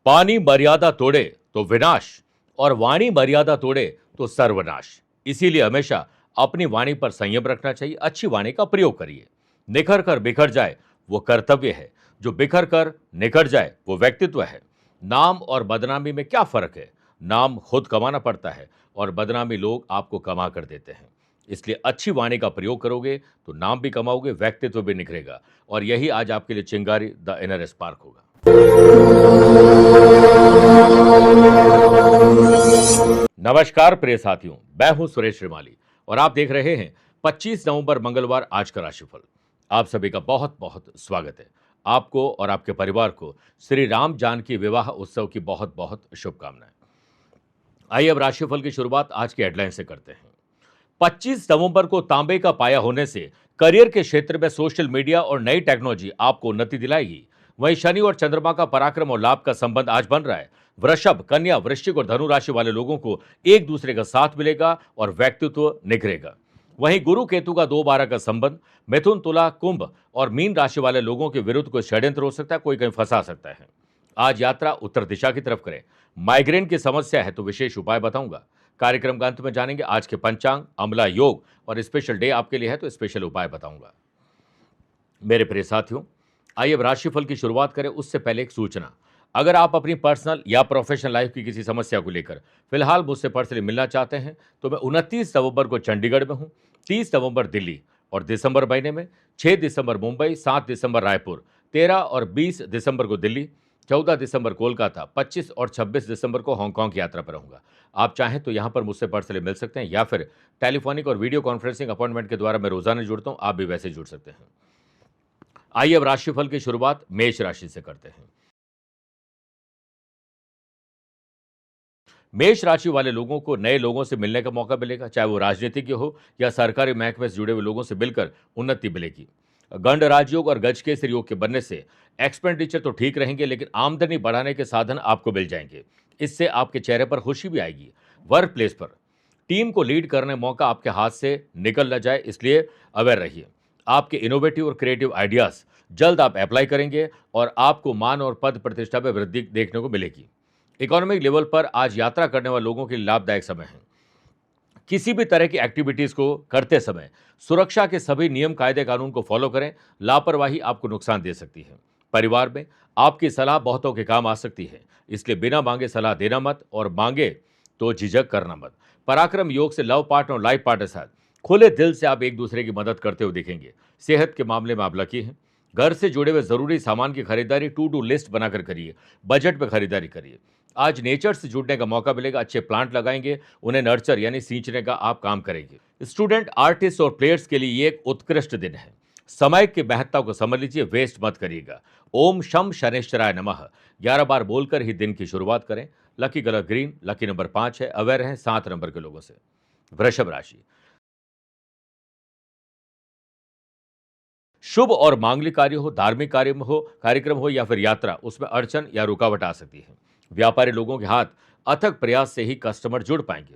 पानी मर्यादा तोड़े तो विनाश और वाणी मर्यादा तोड़े तो सर्वनाश। इसीलिए हमेशा अपनी वाणी पर संयम रखना चाहिए। अच्छी वाणी का प्रयोग करिए। निखर कर बिखर जाए वो कर्तव्य है, जो बिखर कर निखर जाए वो व्यक्तित्व है। नाम और बदनामी में क्या फर्क है? नाम खुद कमाना पड़ता है और बदनामी लोग आपको कमा कर देते हैं। इसलिए अच्छी वाणी का प्रयोग करोगे तो नाम भी कमाओगे, व्यक्तित्व भी निखरेगा। और यही आज आपके लिए चिंगारी द इनर स्पार्क होगा। नमस्कार प्रिय साथियों, मैं हूं सुरेश श्रीमाली और आप देख रहे हैं 25 नवंबर मंगलवार आज का राशिफल। आप सभी का बहुत बहुत स्वागत है। आपको और आपके परिवार को श्री राम जानकी विवाह उत्सव की बहुत बहुत शुभकामनाएं। आइए अब राशिफल की शुरुआत आज के हेडलाइन से करते हैं। 25 नवंबर को तांबे का पाया होने से करियर के क्षेत्र में सोशल मीडिया और नई टेक्नोलॉजी आपको उन्नति दिलाएगी। वहीं शनि और चंद्रमा का पराक्रम और लाभ का संबंध आज बन रहा है। वृषभ, कन्या, वृश्चिक और धनु राशि वाले लोगों को एक दूसरे का साथ मिलेगा और व्यक्तित्व निखरेगा। वहीं गुरु केतु का 2-12 का संबंध मिथुन, तुला, कुंभ और मीन राशि वाले लोगों के विरुद्ध कोई षड्यंत्र हो सकता है, कोई कहीं फंसा सकता है। आज यात्रा उत्तर दिशा की तरफ करें। माइग्रेन की समस्या है तो विशेष उपाय बताऊंगा। कार्यक्रम का अंत में जानेंगे आज के पंचांग, अमला योग और स्पेशल डे आपके लिए है तो स्पेशल उपाय बताऊंगा। मेरे प्रिय साथियों, आइए अब राशिफल की शुरुआत करें उससे पहले एक सूचना। अगर आप अपनी पर्सनल या प्रोफेशनल लाइफ की किसी समस्या को लेकर फिलहाल मुझसे पर्सनली मिलना चाहते हैं तो मैं 29 नवंबर को चंडीगढ़ में हूं, 30 नवंबर दिल्ली और दिसंबर महीने में 6 दिसंबर मुंबई, 7 दिसंबर रायपुर, 13 और 20 दिसंबर को दिल्ली, 14 दिसंबर कोलकाता, 25 और 26 दिसंबर को हांगकांग की यात्रा पर रहूंगा। आप चाहें तो यहां पर मुझसे पर्सनली मिल सकते हैं या फिर टेलीफोनिक और वीडियो कॉन्फ्रेंसिंग अपॉइंटमेंट के द्वारा मैं रोजाना जुड़ता हूं, आप भी वैसे जुड़ सकते हैं। आइए अब राशिफल की शुरुआत मेष राशि से करते हैं। मेष राशि वाले लोगों को नए लोगों से मिलने का मौका मिलेगा, चाहे वो राजनीतिज्ञ हो या सरकारी महकमे से जुड़े हुए लोगों से मिलकर उन्नति मिलेगी। गंड राजयोग और गजकेसरी योग के बनने से एक्सपेंडिचर तो ठीक रहेंगे, लेकिन आमदनी बढ़ाने के साधन आपको मिल जाएंगे। इससे आपके चेहरे पर खुशी भी आएगी। वर्क प्लेस पर टीम को लीड करने मौका आपके हाथ से निकल न जाए, इसलिए अवेयर रहिए। आपके इनोवेटिव और क्रिएटिव आइडियाज जल्द आप अप्लाई करेंगे और आपको मान और पद प्रतिष्ठा में वृद्धि देखने को मिलेगी। इकोनॉमिक लेवल पर आज यात्रा करने वाले लोगों के लिए लाभदायक समय है। किसी भी तरह की एक्टिविटीज को करते समय सुरक्षा के सभी नियम, कायदे, कानून को फॉलो करें। लापरवाही आपको नुकसान दे सकती है। परिवार में आपकी सलाह बहुतों के काम आ सकती है, इसलिए बिना मांगे सलाह देना मत और मांगे तो झिझक करना मत। पराक्रम योग से लव पार्टनर और लाइफ पार्टनर साथ खुले दिल से आप एक दूसरे की मदद करते हुए दिखेंगे। सेहत के मामले में आप लकी हैं। घर से जुड़े हुए जरूरी सामान की खरीदारी टू डू लिस्ट बनाकर करिए। बजट में खरीदारी करिए। आज नेचर से जुड़ने का मौका मिलेगा। अच्छे प्लांट लगाएंगे, उन्हें नर्चर यानी सींचने का आप काम करेंगे। स्टूडेंट, आर्टिस्ट और प्लेयर्स के लिए ये एक उत्कृष्ट दिन है। समय की महत्ता को समझ लीजिए, वेस्ट मत करिएगा। ओम शम शनिश्चराय नमः 11 बार बोलकर ही दिन की शुरुआत करें। Lucky colour green, lucky number 5 है। अवेयर रहें 7 नंबर के लोगों से। वृषभ राशि, शुभ और मांगलिक कार्य हो, धार्मिक कार्य में हो, कार्यक्रम हो या फिर यात्रा, उसमें अड़चन या रुकावट आ सकती है। व्यापारी लोगों के हाथ अथक प्रयास से ही कस्टमर जुड़ पाएंगे।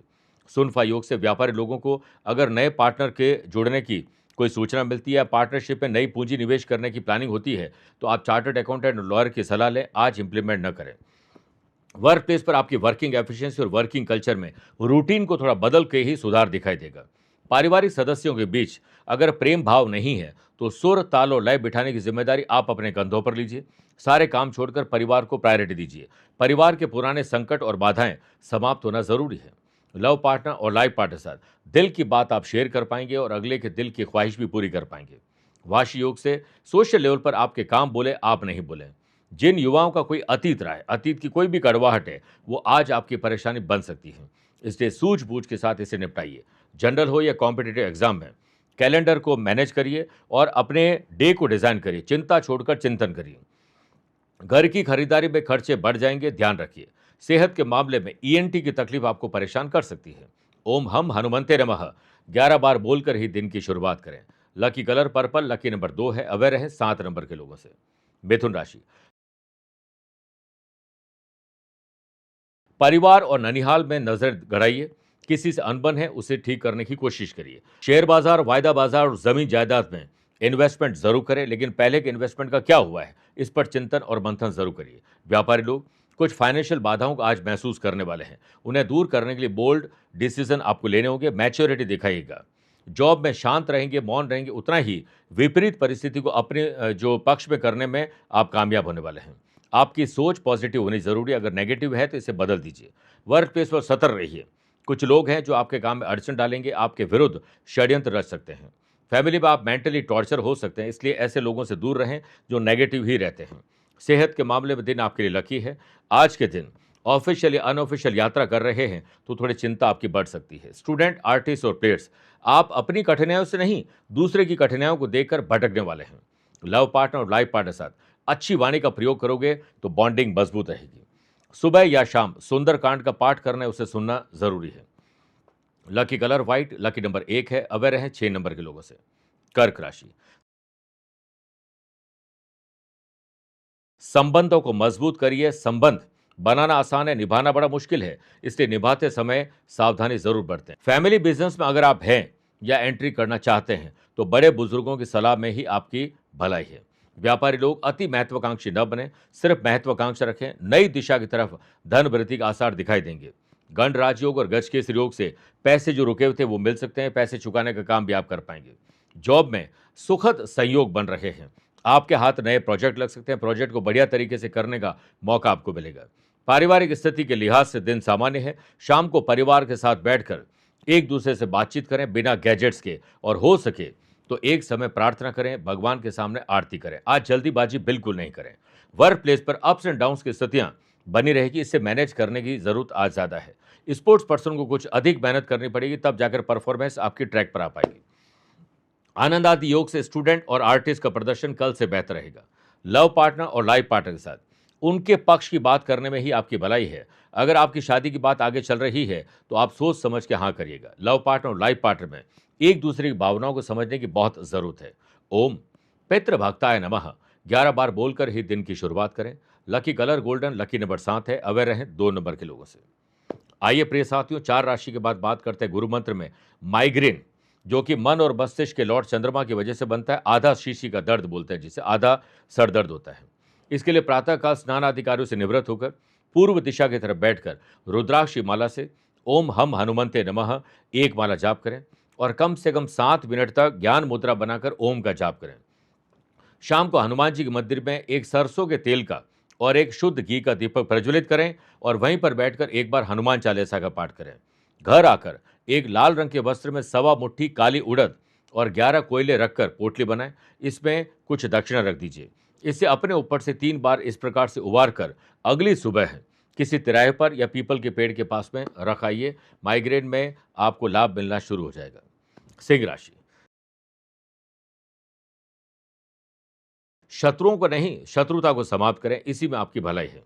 सुनफा योग से व्यापारी लोगों को अगर नए पार्टनर के जुड़ने की कोई सूचना मिलती है, पार्टनरशिप में नई पूंजी निवेश करने की प्लानिंग होती है, तो आप चार्टर्ड अकाउंटेंट और लॉयर की सलाह लें। आज इंप्लीमेंट न करें। वर्क प्लेस पर आपकी वर्किंग एफिशिएंसी और वर्किंग कल्चर में रूटीन को थोड़ा बदल के ही सुधार दिखाई देगा। पारिवारिक सदस्यों के बीच अगर प्रेम भाव नहीं है तो सुर, ताल और लय बिठाने की जिम्मेदारी आप अपने कंधों पर लीजिए। सारे काम छोड़कर परिवार को प्रायोरिटी दीजिए। परिवार के पुराने संकट और बाधाएं समाप्त होना जरूरी है। लव पार्टनर और लाइफ पार्टनर साथ दिल की बात आप शेयर कर पाएंगे और अगले के दिल की ख्वाहिश भी पूरी कर पाएंगे। वाशी योग से सोशल लेवल पर आपके काम बोले, आप नहीं बोले। जिन युवाओं का कोई अतीत रहा है, अतीत की कोई भी कड़वाहट है, वो आज आपकी परेशानी बन सकती है। इसलिए सूझबूझ के साथ इसे निपटाइए। जनरल हो या कॉम्पिटिटिव एग्जाम में कैलेंडर को मैनेज करिए और अपने डे को डिजाइन करिए। चिंता छोड़कर चिंतन करिए। घर की खरीदारी में खर्चे बढ़ जाएंगे, ध्यान रखिए। सेहत के मामले में ईएनटी की तकलीफ आपको परेशान कर सकती है। ओम हम हनुमंते नमः 11 बार बोलकर ही दिन की शुरुआत करें। Lucky colour purple, lucky number 2 है। अवेयर है 7 नंबर के लोगों से। मिथुन राशि, परिवार और ननिहाल में नजर गड़ाइए। किसी से अनबन है, उसे ठीक करने की कोशिश करिए। शेयर बाजार, वायदा बाजार और जमीन जायदाद में इन्वेस्टमेंट जरूर करें, लेकिन पहले के इन्वेस्टमेंट का क्या हुआ है, इस पर चिंतन और मंथन जरूर करिए। व्यापारी लोग कुछ फाइनेंशियल बाधाओं को आज महसूस करने वाले हैं। उन्हें दूर करने के लिए बोल्ड डिसीजन आपको लेने होंगे, मैच्योरिटी दिखाइएगा। जॉब में शांत रहेंगे, मौन रहेंगे, उतना ही विपरीत परिस्थिति को अपने जो पक्ष में करने में आप कामयाब होने वाले हैं। आपकी सोच पॉजिटिव होनी ज़रूरी है, अगर नेगेटिव है तो इसे बदल दीजिए। वर्क प्लेस पर सतर्क रहिए। कुछ लोग हैं जो आपके काम में अड़चन डालेंगे, आपके विरुद्ध षड्यंत्र रच सकते हैं। फैमिली में आप मेंटली टॉर्चर हो सकते हैं, इसलिए ऐसे लोगों से दूर रहें जो नेगेटिव ही रहते हैं। सेहत के मामले में दिन आपके लिए लकी है। आज के दिन ऑफिशियल या अनऑफिशियल यात्रा कर रहे हैं तो थोड़ी चिंता आपकी बढ़ सकती है। स्टूडेंट, आर्टिस्ट और प्लेयर्स, आप अपनी कठिनाइयों से नहीं, दूसरे की कठिनाइयों को देखकर भटकने वाले हैं। लव पार्टनर और लाइफ पार्टनर के साथ अच्छी वाणी का प्रयोग करोगे तो बॉन्डिंग मजबूत रहेगी। सुबह या शाम सुंदर कांड का पाठ करना है, उसे सुनना जरूरी है। Lucky colour white, lucky number 1 है। अवेयर हैं 6 नंबर के लोगों से। कर्क राशि, संबंधों को मजबूत करिए। संबंध बनाना आसान है, निभाना बड़ा मुश्किल है, इसलिए निभाते समय सावधानी जरूर बरतें। फैमिली बिजनेस में अगर आप हैं या एंट्री करना चाहते हैं तो बड़े बुजुर्गों की सलाह में ही आपकी भलाई है। व्यापारी लोग अति महत्वाकांक्षी न बने, सिर्फ महत्वाकांक्षा रखें। नई दिशा की तरफ धन वृद्धि के आसार दिखाई देंगे। गंड राजयोग और गजकेसरी योग से पैसे जो रुके हुए थे वो मिल सकते हैं। पैसे चुकाने का काम भी आप कर पाएंगे। जॉब में सुखद संयोग बन रहे हैं। आपके हाथ नए प्रोजेक्ट लग सकते हैं। प्रोजेक्ट को बढ़िया तरीके से करने का मौका आपको मिलेगा। पारिवारिक स्थिति के लिहाज से दिन सामान्य है। शाम को परिवार के साथ बैठकर एक दूसरे से बातचीत करें बिना गैजेट्स के, और हो सके तो एक समय प्रार्थना करें, भगवान के सामने आरती करें। आज जल्दीबाजी बिल्कुल नहीं करें। वर्क प्लेस पर अप्स एंड डाउन्स की स्थितियां बनी रहेगी, इससे मैनेज करने की जरूरत आज ज्यादा है। स्पोर्ट्स पर्सन को कुछ अधिक मेहनत करनी पड़ेगी, तब जाकर परफॉर्मेंस आपकी ट्रैक पर आ पाएगी। आनंद आदि योग से स्टूडेंट और आर्टिस्ट का प्रदर्शन कल से बेहतर रहेगा। लव पार्टनर और लाइफ पार्टनर के साथ उनके पक्ष की बात करने में ही आपकी भलाई है। अगर आपकी शादी की बात आगे चल रही है तो आप सोच समझ के हाँ करिएगा। लव पार्टनर और लाइफ पार्टनर में एक दूसरे की भावनाओं को समझने की बहुत जरूरत है। ओम पितृ भक्ताय नमः 11 बार बोलकर ही दिन की शुरुआत करें। Lucky colour golden, lucky number 7 है। अवेयर रहें 2 नंबर के लोगों से। आइए प्रिय साथियों, 4 राशि के बाद बात करते हैं गुरु मंत्र में। माइग्रेन, जो कि मन और मस्तिष्क के लॉर्ड चंद्रमा की वजह से बनता है। आधा शीशी का दर्द बोलते हैं जिसे, आधा सर दर्द होता है। इसके लिए प्रातःकाल स्नान आदि कार्यों से निवृत्त होकर पूर्व दिशा की तरफ बैठकर रुद्राक्षी माला से ओम हम हनुमंते नमः 1 माला जाप करें और कम से कम 7 मिनट तक ज्ञान मुद्रा बनाकर ओम का जाप करें। शाम को हनुमान जी के मंदिर में एक सरसों के तेल का और एक शुद्ध घी का दीपक प्रज्वलित करें और वहीं पर बैठकर एक बार हनुमान चालीसा का पाठ करें। घर आकर एक लाल रंग के वस्त्र में 1.25 मुट्ठी काली उड़द और 11 कोयले रखकर पोटली बनाएं। इसमें कुछ दक्षिणा रख दीजिए। इसे अपने ऊपर से 3 बार इस प्रकार से उबार कर अगली सुबह किसी तिराहे पर या पीपल के पेड़ के पास में रखाइए। माइग्रेन में आपको लाभ मिलना शुरू हो जाएगा। सिंह राशि, शत्रुओं को नहीं, शत्रुता को समाप्त करें, इसी में आपकी भलाई है।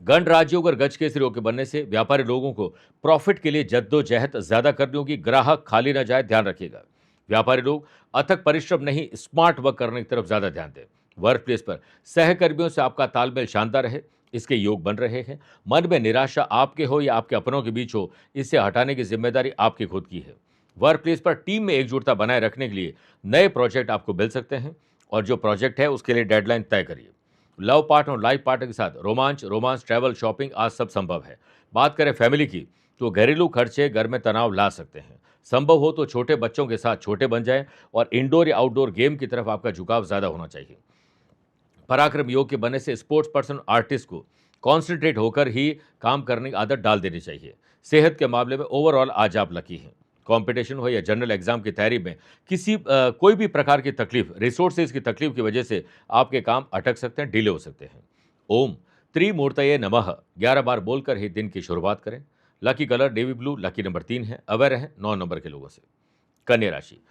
गण राज्यों और गज के सिरों के बनने से व्यापारी लोगों को प्रॉफिट के लिए जद्दोजहद ज्यादा करनी होगी। ग्राहक खाली ना जाए, ध्यान रखिएगा। व्यापारी लोग अथक परिश्रम नहीं, स्मार्ट वर्क करने की तरफ ज्यादा ध्यान दें। वर्क प्लेस पर सहकर्मियों से आपका तालमेल शानदार रहे, इसके योग बन रहे हैं। मन में निराशा आपके हो या आपके अपनों के बीच हो, इससे हटाने की जिम्मेदारी आपकी खुद की है। वर्क प्लेस पर टीम में एकजुटता बनाए रखने के लिए नए प्रोजेक्ट आपको मिल सकते हैं और जो प्रोजेक्ट है उसके लिए डेडलाइन तय करिए। लव पार्टनर और लाइफ पार्टनर के साथ रोमांस, ट्रैवल, शॉपिंग आज सब संभव है। बात करें फैमिली की तो घरेलू खर्चे घर में तनाव ला सकते हैं। संभव हो तो छोटे बच्चों के साथ छोटे बन जाएं और इंडोर या आउटडोर गेम की तरफ आपका झुकाव ज्यादा होना चाहिए। पराक्रम योग के बनने से स्पोर्ट्स पर्सन, आर्टिस्ट को कॉन्सेंट्रेट होकर ही काम करने की आदत डाल देनी चाहिए। सेहत के मामले में ओवरऑल आज आप लकी हैं। कंपटीशन हो या जनरल एग्जाम की तैयारी में कोई भी प्रकार की तकलीफ, रिसोर्सेज की तकलीफ की वजह से आपके काम अटक सकते हैं, डिले हो सकते हैं। ओम त्रिमूर्तये नमः 11 बार बोलकर ही दिन की शुरुआत करें। Lucky colour navy blue, lucky number 3 है। अवेयर है 9 नंबर के लोगों से। कन्या राशि,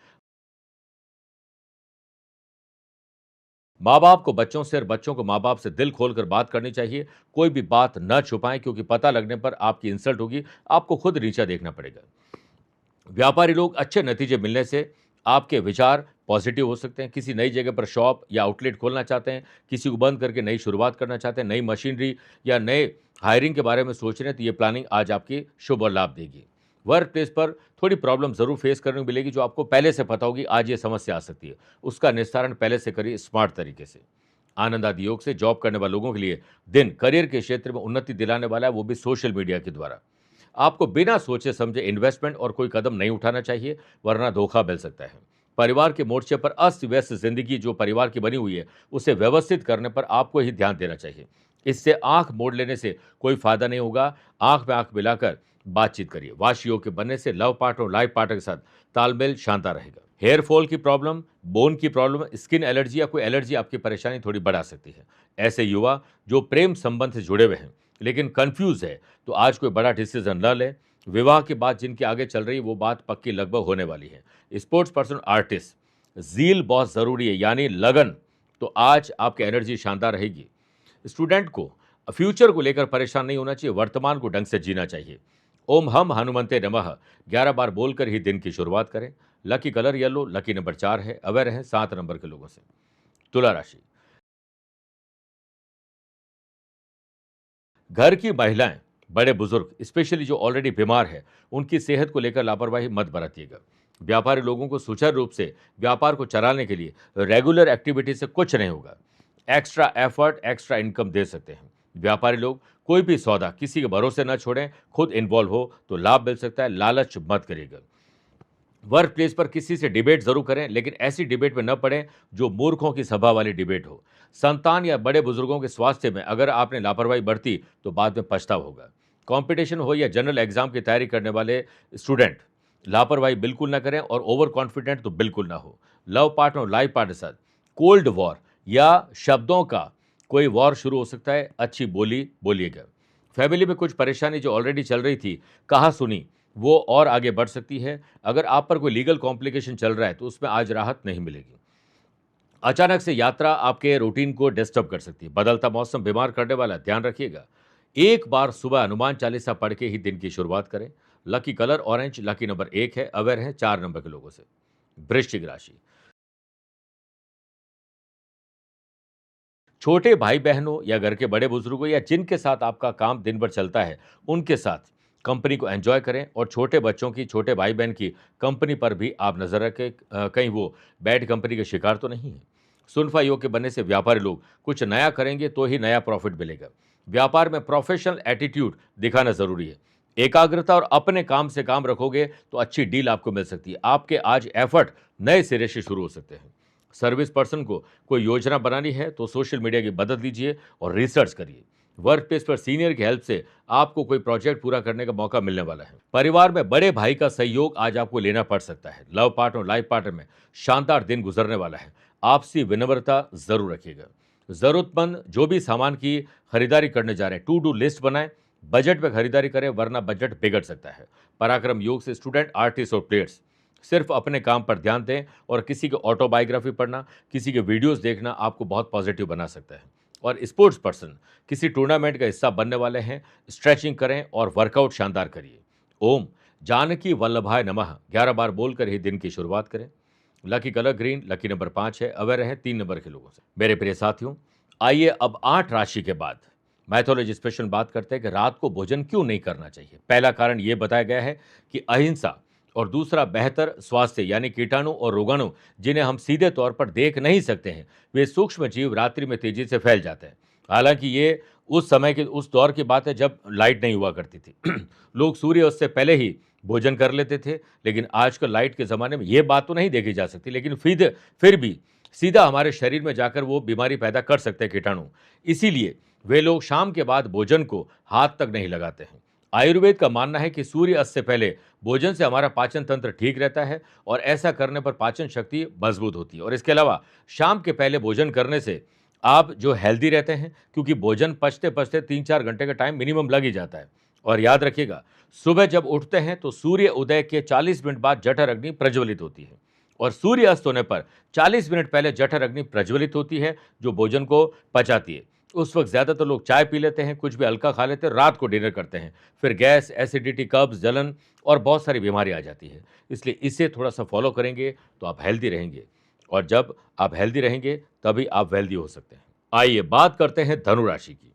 माँ बाप को बच्चों से और बच्चों को माँ बाप से दिल खोलकर बात करनी चाहिए। कोई भी बात न छुपाएं, क्योंकि पता लगने पर आपकी इंसल्ट होगी, आपको खुद नीचा देखना पड़ेगा। व्यापारी लोग अच्छे नतीजे मिलने से आपके विचार पॉजिटिव हो सकते हैं। किसी नई जगह पर शॉप या आउटलेट खोलना चाहते हैं, किसी को बंद करके नई शुरुआत करना चाहते हैं, नई मशीनरी या नए हायरिंग के बारे में सोच रहे हैं, तो ये प्लानिंग आज आपकी शुभ और लाभ देगी। वर्क प्लेस पर थोड़ी प्रॉब्लम जरूर फेस करने को मिलेगी, जो आपको पहले से पता होगी आज ये समस्या आ सकती है। उसका निस्तारण पहले से करिए स्मार्ट तरीके से। आनंद आदि योग से जॉब करने वाले लोगों के लिए दिन करियर के क्षेत्र में उन्नति दिलाने वाला है, वो भी सोशल मीडिया के द्वारा। आपको बिना सोचे समझे इन्वेस्टमेंट और कोई कदम नहीं उठाना चाहिए, वरना धोखा मिल सकता है। परिवार के मोर्चे पर अस्त व्यस्त जिंदगी जो परिवार की बनी हुई है, उसे व्यवस्थित करने पर आपको ही ध्यान देना चाहिए। इससे आंख मोड़ लेने से कोई फायदा नहीं होगा। आंख में आंख मिलाकर बातचीत करिए। वाशी योग के बनने से लव पार्टनर और लाइफ पार्टनर के साथ तालमेल शानदार रहेगा। हेयर फॉल की प्रॉब्लम, बोन की प्रॉब्लम, स्किन एलर्जी या कोई एलर्जी आपकी परेशानी थोड़ी बढ़ा सकती है। ऐसे युवा जो प्रेम संबंध से जुड़े हुए हैं लेकिन कंफ्यूज है, तो आज कोई बड़ा डिसीजन न ले। विवाह के बाद जिनकी आगे चल रही वो बात पक्की लगभग होने वाली है। स्पोर्ट्स पर्सन, आर्टिस्ट, जील बहुत जरूरी है, यानी लगन। तो आज आपकी एनर्जी शानदार रहेगी। स्टूडेंट को फ्यूचर को लेकर परेशान नहीं होना चाहिए, वर्तमान को ढंग से जीना चाहिए। ओम हम हनुमंते नमः 11 बार बोलकर ही दिन की शुरुआत करें। Lucky colour yellow, lucky number 4 है, अवेयर है 7 नंबर के लोगों से। तुला राशि, घर की महिलाएं, बड़े बुजुर्ग, स्पेशली जो ऑलरेडी बीमार है, उनकी सेहत को लेकर लापरवाही मत बरतिएगा। व्यापारी लोगों को सुचारू रूप से व्यापार को चलाने के लिए रेगुलर एक्टिविटी से कुछ नहीं होगा। एक्स्ट्रा एफर्ट एक्स्ट्रा इनकम दे सकते हैं। व्यापारी लोग कोई भी सौदा किसी के भरोसे न छोड़ें, खुद इन्वॉल्व हो तो लाभ मिल सकता है। लालच मत करिएगा। वर्क प्लेस पर किसी से डिबेट जरूर करें, लेकिन ऐसी डिबेट में न पड़ें जो मूर्खों की सभा वाली डिबेट हो। संतान या बड़े बुजुर्गों के स्वास्थ्य में अगर आपने लापरवाही बरती तो बाद में पछतावा होगा। कंपटीशन हो या जनरल एग्जाम की तैयारी करने वाले स्टूडेंट, लापरवाही बिल्कुल ना करें और ओवर कॉन्फिडेंट तो बिल्कुल ना हो। लव पार्टनर और लाइफ पार्टनर के साथ कोल्ड वॉर या शब्दों का कोई वॉर शुरू हो सकता है। अच्छी बोली बोलिएगा। फैमिली में कुछ परेशानी जो ऑलरेडी चल रही थी, कहा सुनी, वो और आगे बढ़ सकती है। अगर आप पर कोई लीगल कॉम्प्लिकेशन चल रहा है तो उसमें आज राहत नहीं मिलेगी। अचानक से यात्रा आपके रूटीन को डिस्टर्ब कर सकती है। बदलता मौसम बीमार करने वाला, ध्यान रखिएगा। एक बार सुबह हनुमान चालीसा पढ़ के ही दिन की शुरुआत करें। Lucky colour orange, lucky number 1 है, अवेयर है 4 नंबर के लोगों से। वृश्चिक राशि, छोटे भाई बहनों या घर के बड़े बुजुर्गों या जिनके साथ आपका काम दिन भर चलता है, उनके साथ कंपनी को एंजॉय करें। और छोटे बच्चों की, छोटे भाई बहन की कंपनी पर भी आप नजर रखें, कहीं वो बैड कंपनी के शिकार तो नहीं है। सुनफा योग के बनने से व्यापारी लोग कुछ नया करेंगे तो ही नया प्रॉफिट मिलेगा। व्यापार में प्रोफेशनल एटीट्यूड दिखाना जरूरी है। एकाग्रता और अपने काम से काम रखोगे तो अच्छी डील आपको मिल सकती है। आपके आज एफर्ट नए सिरे से शुरू हो सकते हैं। सर्विस पर्सन को कोई योजना बनानी है तो सोशल मीडिया की मदद लीजिए और रिसर्च करिए। वर्क प्लेस पर सीनियर की हेल्प से आपको कोई प्रोजेक्ट पूरा करने का मौका मिलने वाला है। परिवार में बड़े भाई का सहयोग आज आपको लेना पड़ सकता है। लव पार्टनर और लाइफ पार्टनर में शानदार दिन गुजरने वाला है। आपसी विनम्रता जरूर रखिएगा। जरूरतमंद जो भी सामान की खरीदारी करने जा रहे हैं, टू डू लिस्ट बनाएं। बजट में खरीदारी करें, वरना बजट बिगड़ सकता है। पराक्रम योग से स्टूडेंट, आर्टिस्ट और प्लेयर्स सिर्फ अपने काम पर ध्यान दें और किसी की ऑटोबायोग्राफी पढ़ना, किसी के वीडियोस देखना आपको बहुत पॉजिटिव बना सकता है। और स्पोर्ट्स पर्सन किसी टूर्नामेंट का हिस्सा बनने वाले हैं, स्ट्रेचिंग करें और वर्कआउट शानदार करिए। ओम जानकी वल्लभाय नमः 11 बार बोलकर ही दिन की शुरुआत करें। Lucky colour green, lucky number 5 है, अवेयर है 3 नंबर के लोगों से। मेरे प्रिय साथियों, आइए अब 8 राशि के बाद मैथोलॉजी स्पेशल बात करते हैं कि रात को भोजन क्यों नहीं करना चाहिए। पहला कारण यह बताया गया है कि अहिंसा, और दूसरा बेहतर स्वास्थ्य, यानी कीटाणु और रोगाणु जिन्हें हम सीधे तौर पर देख नहीं सकते हैं, वे सूक्ष्म जीव रात्रि में तेजी से फैल जाते हैं। हालांकि ये उस समय के, उस दौर की बात है जब लाइट नहीं हुआ करती थी। लोग सूर्यास्त से पहले ही भोजन कर लेते थे। लेकिन आजकल लाइट के ज़माने में ये बात तो नहीं देखी जा सकती, लेकिन फिर भी सीधा हमारे शरीर में जाकर वो बीमारी पैदा कर सकते हैं, कीटाणु। इसीलिए वे लोग शाम के बाद भोजन को हाथ तक नहीं लगाते हैं। आयुर्वेद का मानना है कि सूर्य अस्त से पहले भोजन से हमारा पाचन तंत्र ठीक रहता है और ऐसा करने पर पाचन शक्ति मजबूत होती है। और इसके अलावा शाम के पहले भोजन करने से आप जो हेल्दी रहते हैं, क्योंकि भोजन पचते पचते 3-4 घंटे का टाइम मिनिमम लग ही जाता है। और याद रखिएगा, सुबह जब उठते हैं तो सूर्य उदय के 40 मिनट बाद जठर अग्नि प्रज्वलित होती है और सूर्य अस्त होने पर 40 मिनट पहले जठर अग्नि प्रज्वलित होती है, जो भोजन को पचाती है। उस वक्त ज़्यादातर लोग चाय पी लेते हैं, कुछ भी हल्का खा लेते हैं, रात को डिनर करते हैं, फिर गैस, एसिडिटी, कब्ज, जलन और बहुत सारी बीमारी आ जाती है। इसलिए इसे थोड़ा सा फॉलो करेंगे तो आप हेल्दी रहेंगे, और जब आप हेल्दी रहेंगे तभी आप वेल्दी हो सकते हैं। आइए बात करते हैं धनु राशि की।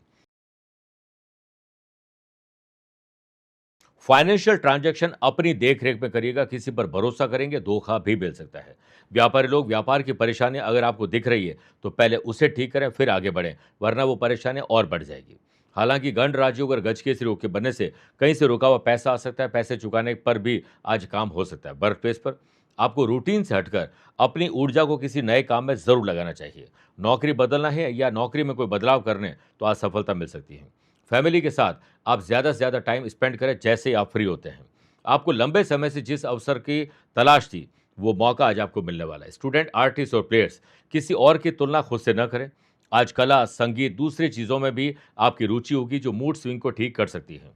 फाइनेंशियल ट्रांजैक्शन अपनी देखरेख में करिएगा, किसी पर भरोसा करेंगे धोखा भी मिल सकता है। व्यापारी लोग, व्यापार की परेशानियां अगर आपको दिख रही है तो पहले उसे ठीक करें फिर आगे बढ़ें, वरना वो परेशानियां और बढ़ जाएगी। हालांकि गंड राज्यों अगर गज के रोक के बनने से कहीं से रुका हुआ पैसा आ सकता है, पैसे चुकाने पर भी आज काम हो सकता है। वर्क प्लेस पर आपको रूटीन से हटकर अपनी ऊर्जा को किसी नए काम में जरूर लगाना चाहिए। नौकरी बदलना है या नौकरी में कोई बदलाव करने तो आज सफलता मिल सकती है। फैमिली के साथ आप ज़्यादा से ज़्यादा टाइम स्पेंड करें जैसे ही आप फ्री होते हैं। आपको लंबे समय से जिस अवसर की तलाश थी, वो मौका आज आपको मिलने वाला है। स्टूडेंट, आर्टिस्ट और प्लेयर्स किसी और की तुलना खुद से न करें। आज कला, संगीत, दूसरी चीज़ों में भी आपकी रुचि होगी जो मूड स्विंग को ठीक कर सकती है।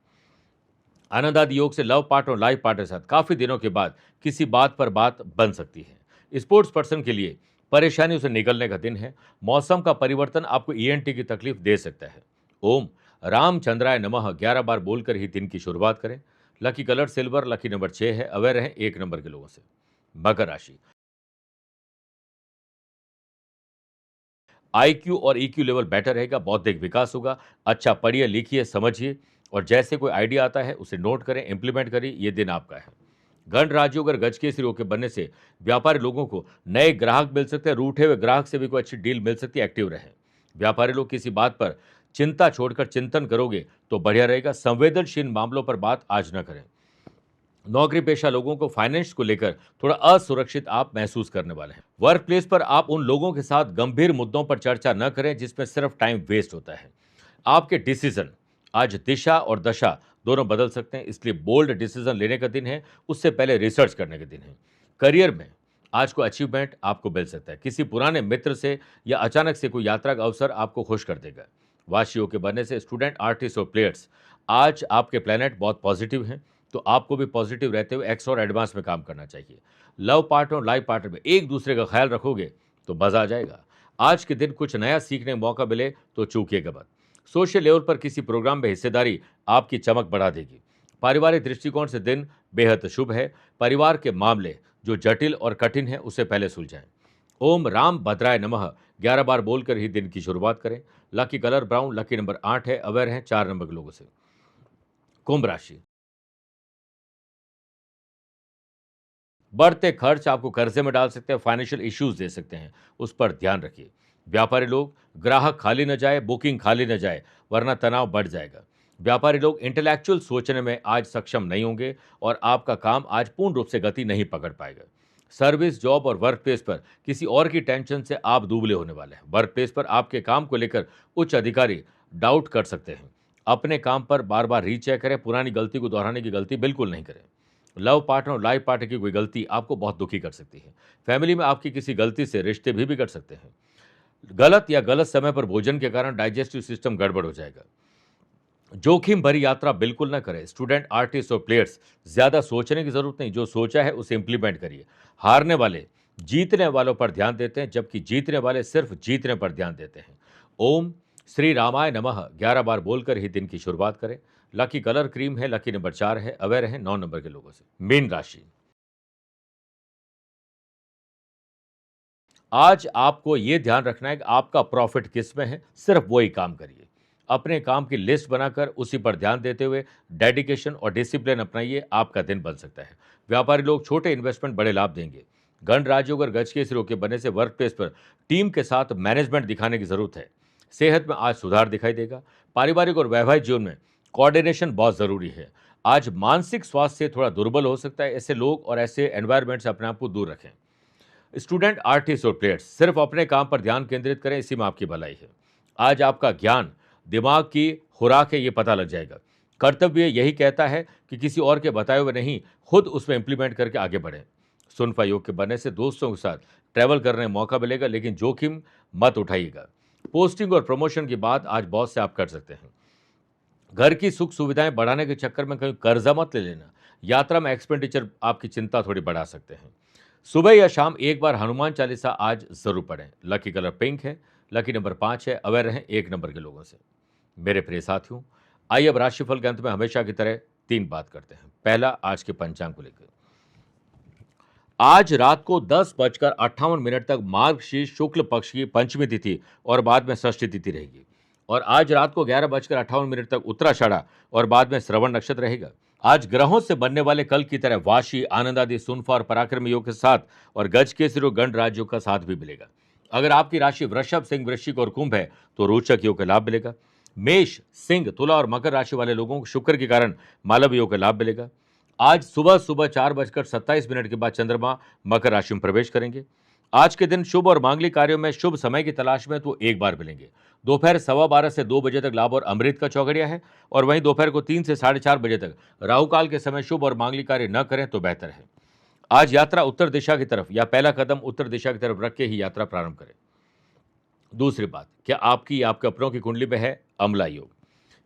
आनंद आदि योग से लव पार्टनर और लाइफ पार्टनर के साथ काफ़ी दिनों के बाद किसी बात पर बात बन सकती है। स्पोर्ट्स पर्सन के लिए परेशानियों से निकलने का दिन है। मौसम का परिवर्तन आपको ईएनटी की तकलीफ दे सकता है। ओम रामचंद्राय नमः 11 बार बोलकर ही दिन की शुरुआत करें। Lucky colour silver, lucky number 6 है। अवेयर रहें 1 नंबर के लोगों से। मकर राशि, आईक्यू और ईक्यू लेवल बेटर रहेगा, बौद्धिक विकास होगा। अच्छा पढ़िए, लिखिए, समझिए और जैसे कोई आइडिया आता है उसे नोट करें, इंप्लीमेंट करिए, ये दिन आपका है। गण राज्यों अगर गज के सिरों के बनने से व्यापारी लोगों को नए ग्राहक मिल सकते हैं, रूठे हुए ग्राहक से भी कोई अच्छी डील मिल सकती है, एक्टिव रहें। व्यापारी लोग किसी बात पर चिंता छोड़कर चिंतन करोगे तो बढ़िया रहेगा। संवेदनशील मामलों पर बात आज न करें। नौकरी पेशा लोगों को फाइनेंस को लेकर थोड़ा असुरक्षित आप महसूस करने वाले हैं। वर्क प्लेस पर आप उन लोगों के साथ गंभीर मुद्दों पर चर्चा न करें जिसमें सिर्फ टाइम वेस्ट होता है। आपके डिसीजन आज दिशा और दशा दोनों बदल सकते हैं, इसलिए बोल्ड डिसीजन लेने का दिन है, उससे पहले रिसर्च करने का दिन है। करियर में आज को अचीवमेंट आपको मिल सकता है। किसी पुराने मित्र से या अचानक से कोई यात्रा का अवसर आपको खुश कर देगा। वाशियों के बनने से स्टूडेंट, आर्टिस्ट और प्लेयर्स आज आपके प्लेनेट बहुत पॉजिटिव हैं, तो आपको भी पॉजिटिव रहते हुए एक्स और एडवांस में काम करना चाहिए। लव पार्टनर और लाइफ पार्टनर में एक दूसरे का ख्याल रखोगे तो मजा आ जाएगा। आज के दिन कुछ नया सीखने का मौका मिले तो चूकिएगा मत। सोशल लेवल पर किसी प्रोग्राम में हिस्सेदारी आपकी चमक बढ़ा देगी। पारिवारिक दृष्टिकोण से दिन बेहद शुभ है। परिवार के मामले जो जटिल और कठिन है उसे पहले सुलझाएं। ओम राम भद्राय नमः 11 बार बोलकर ही दिन की शुरुआत करें। Lucky colour brown, lucky number 8 है। अवेयर हैं 4 नंबर के लोगों से। कुंभ राशि, बढ़ते खर्च आपको कर्जे में डाल सकते हैं, फाइनेंशियल इश्यूज दे सकते हैं, उस पर ध्यान रखिए। व्यापारी लोग, ग्राहक खाली न जाए, बुकिंग खाली न जाए, वरना तनाव बढ़ जाएगा। व्यापारी लोग इंटेलेक्चुअल सोचने में आज सक्षम नहीं होंगे और आपका काम आज पूर्ण रूप से गति नहीं पकड़ पाएगा। सर्विस, जॉब और वर्क प्लेस पर किसी और की टेंशन से आप दुबले होने वाले हैं। वर्क प्लेस पर आपके काम को लेकर उच्च अधिकारी डाउट कर सकते हैं। अपने काम पर बार बार रीचेक करें, पुरानी गलती को दोहराने की गलती बिल्कुल नहीं करें। लव पार्टनर और लाइफ पार्टनर की कोई गलती आपको बहुत दुखी कर सकती है। फैमिली में आपकी किसी गलती से रिश्ते भी बिगड़ सकते हैं। गलत या गलत समय पर भोजन के कारण डाइजेस्टिव सिस्टम गड़बड़ हो जाएगा। जोखिम भरी यात्रा बिल्कुल ना करें। स्टूडेंट, आर्टिस्ट और प्लेयर्स ज्यादा सोचने की जरूरत नहीं, जो सोचा है उसे इंप्लीमेंट करिए। हारने वाले जीतने वालों पर ध्यान देते हैं, जबकि जीतने वाले सिर्फ जीतने पर ध्यान देते हैं। ओम श्री रामाय नमः 11 बार बोलकर ही दिन की शुरुआत करें। लकी कलर क्रीम है, लकी नंबर 4 है। अवेयर है 9 नंबर के लोगों से। मीन राशि, आज आपको यह ध्यान रखना है कि आपका प्रॉफिट किस में है, सिर्फ वही काम करिए। अपने काम की लिस्ट बनाकर उसी पर ध्यान देते हुए डेडिकेशन और डिसिप्लिन अपनाइए, आपका दिन बन सकता है। व्यापारी लोग छोटे इन्वेस्टमेंट बड़े लाभ देंगे। गण राज्यों अगर गज के सिरों के बनने से वर्क प्लेस पर टीम के साथ मैनेजमेंट दिखाने की जरूरत है। सेहत में आज सुधार दिखाई देगा। पारिवारिक और वैवाहिक जीवन में कोऑर्डिनेशन बहुत जरूरी है। आज मानसिक स्वास्थ्य से थोड़ा दुर्बल हो सकता है, ऐसे लोग और ऐसे एनवायरमेंट से अपने आप को दूर रखें। स्टूडेंट, आर्टिस्ट और प्लेयर्स सिर्फ अपने काम पर ध्यान केंद्रित करें, इसी में आपकी भलाई है। आज आपका ज्ञान दिमाग की खुराक है, ये पता लग जाएगा। कर्तव्य यही कहता है कि किसी और के बताए हुए नहीं, खुद उसमें इंप्लीमेंट करके आगे बढ़ें। सुनफा योग के बनने से दोस्तों के साथ ट्रैवल करने का मौका मिलेगा, लेकिन जोखिम मत उठाइएगा। पोस्टिंग और प्रमोशन की बात आज बहुत से आप कर सकते हैं। घर की सुख सुविधाएं बढ़ाने के चक्कर में कहीं कर्जा मत ले लेना। यात्रा में एक्सपेंडिचर आपकी चिंता थोड़ी बढ़ा सकते हैं। सुबह या शाम एक बार हनुमान चालीसा आज जरूर पढ़ें। लकी कलर पिंक है, लकी नंबर 5 है। अवेयर रहें 1 नंबर के लोगों से। मेरे प्रिय साथियों, आइए अब राशिफल के अंत में हमेशा की तरह 3 बात करते हैं। पहला, आज के पंचांग को लेकर। आज रात को 10:58 तक मार्गशीर्ष शुक्ल पक्ष की पंचमी तिथि और बाद में षष्ठी तिथि रहेगी। और आज रात को 11:58 तक उत्तराषाढ़ा और बाद में श्रवण नक्षत्र रहेगा। आज ग्रहों से बनने वाले कल की तरह वाशी, आनंद आदि, सुनफा और पराक्रम योग के साथ और गज केसरी और गण राज योग का साथ भी मिलेगा। अगर आपकी राशि वृषभ, सिंह, वृश्चिक और कुंभ है तो रोचक योग का लाभ मिलेगा। मेष, सिंह, तुला और मकर राशि वाले लोगों को शुक्र के कारण मालव योग का लाभ मिलेगा। आज सुबह 4:27 के बाद चंद्रमा मकर राशि में प्रवेश करेंगे। आज के दिन शुभ और मांगलिक कार्यों में शुभ समय की तलाश में तो एक बार मिलेंगे। दोपहर 12:15 से 2 बजे तक लाभ और अमृत का चौघड़िया है और वहीं दोपहर को 3 से 4:30 बजे तक राहु काल के समय शुभ और मांगलिक कार्य न करें तो बेहतर है। आज यात्रा उत्तर दिशा की तरफ या पहला कदम उत्तर दिशा की तरफ रख के ही यात्रा प्रारंभ करें। दूसरी बात, क्या आपकी या आपके अपनों की कुंडली में है अम्ला योग?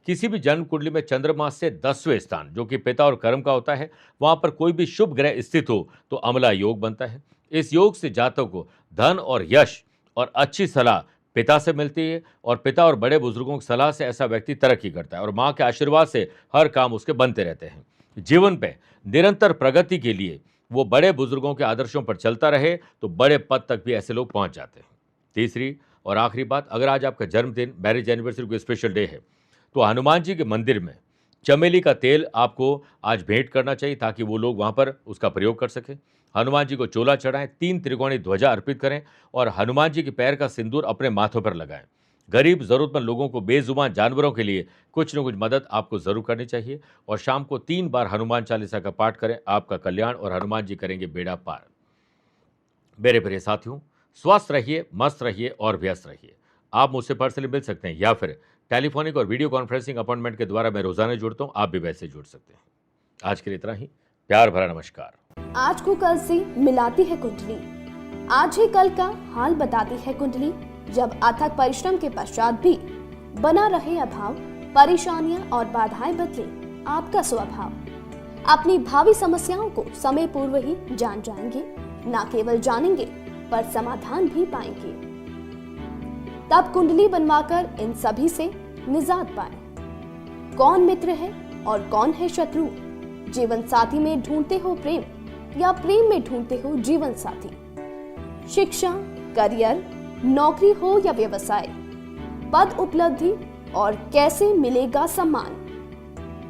किसी भी जन्म कुंडली में चंद्रमा से 10वें स्थान जो कि पिता और कर्म का होता है, वहां पर कोई भी शुभ ग्रह स्थित हो तो अम्ला योग बनता है। इस योग से जातक को धन और यश और अच्छी सलाह पिता से मिलती है और पिता और बड़े बुजुर्गों की सलाह से ऐसा व्यक्ति तरक्की करता है और माँ के आशीर्वाद से हर काम उसके बनते रहते हैं। जीवन पे निरंतर प्रगति के लिए वो बड़े बुजुर्गों के आदर्शों पर चलता रहे तो बड़े पद तक भी ऐसे लोग पहुंच जाते हैं। तीसरी और आखिरी बात, अगर आज आपका जन्मदिन, मैरिज एनिवर्सरी कोई स्पेशल डे है तो हनुमान जी के मंदिर में चमेली का तेल आपको आज भेंट करना चाहिए ताकि वो लोग वहां पर उसका प्रयोग कर सकें। हनुमान जी को चोला चढ़ाएं, 3 त्रिकोणी ध्वजा अर्पित करें और हनुमान जी के पैर का सिंदूर अपने माथों पर लगाएं। गरीब जरूरतमंद लोगों को, बेजुबान जानवरों के लिए कुछ न कुछ मदद आपको जरूर करनी चाहिए और शाम को 3 बार हनुमान चालीसा का पाठ करें। आपका कल्याण और हनुमान जी करेंगे बेड़ा पार। मेरे प्रिय साथियों, स्वस्थ रहिए, मस्त रहिए और व्यस्त रहिए। आप मुझसे पर्सनली मिल सकते हैं या फिर टेलीफोनिक और वीडियो कॉन्फ्रेंसिंग अपॉइंटमेंट के द्वारा मैं रोजाना जुड़ता हूं, आप भी वैसे जुड़ सकते हैं। आज के लिए इतना ही। प्यार भरा नमस्कार। आज को कल से मिलाती है कुंडली, आज ही कल का हाल बताती है कुंडली। जब अथक परिश्रम के पश्चात भी बना रहे अभाव, परेशानियां और बाधाएं बदले आपका स्वभाव, अपनी भावी समस्याओं को समय पूर्व ही जान जाएंगे। न केवल जानेंगे पर समाधान भी पाएंगे। तब कुंडली बनवाकर इन सभी से निजात पाए। कौन मित्र है और कौन है शत्रु? जीवन साथी में ढूंढते हो प्रेम या प्रेम में ढूंढते हो जीवन साथी? शिक्षा, करियर, नौकरी हो या व्यवसाय, पद उपलब्धि और कैसे मिलेगा सम्मान?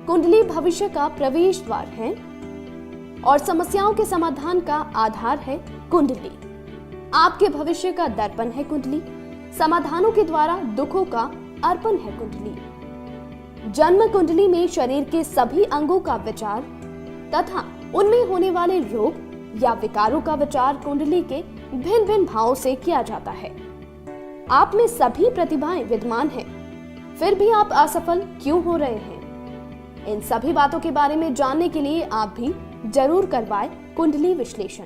कुंडली भविष्य का प्रवेश द्वार है और समस्याओं के समाधान का आधार है कुंडली। आपके भविष्य का दर्पण है कुंडली, समाधानों के द्वारा दुखों का अर्पण है कुंडली। जन्म कुंडली में शरीर के सभी अंगों का विचार तथा उनमें होने वाले रोग या विकारों का विचार कुंडली के भिन्न भिन्न भावों से किया जाता है। आप में सभी प्रतिभाएं विद्यमान हैं, फिर भी आप असफल क्यों हो रहे हैं? इन सभी बातों के बारे में जानने के लिए आप भी जरूर करवाएं कुंडली विश्लेषण।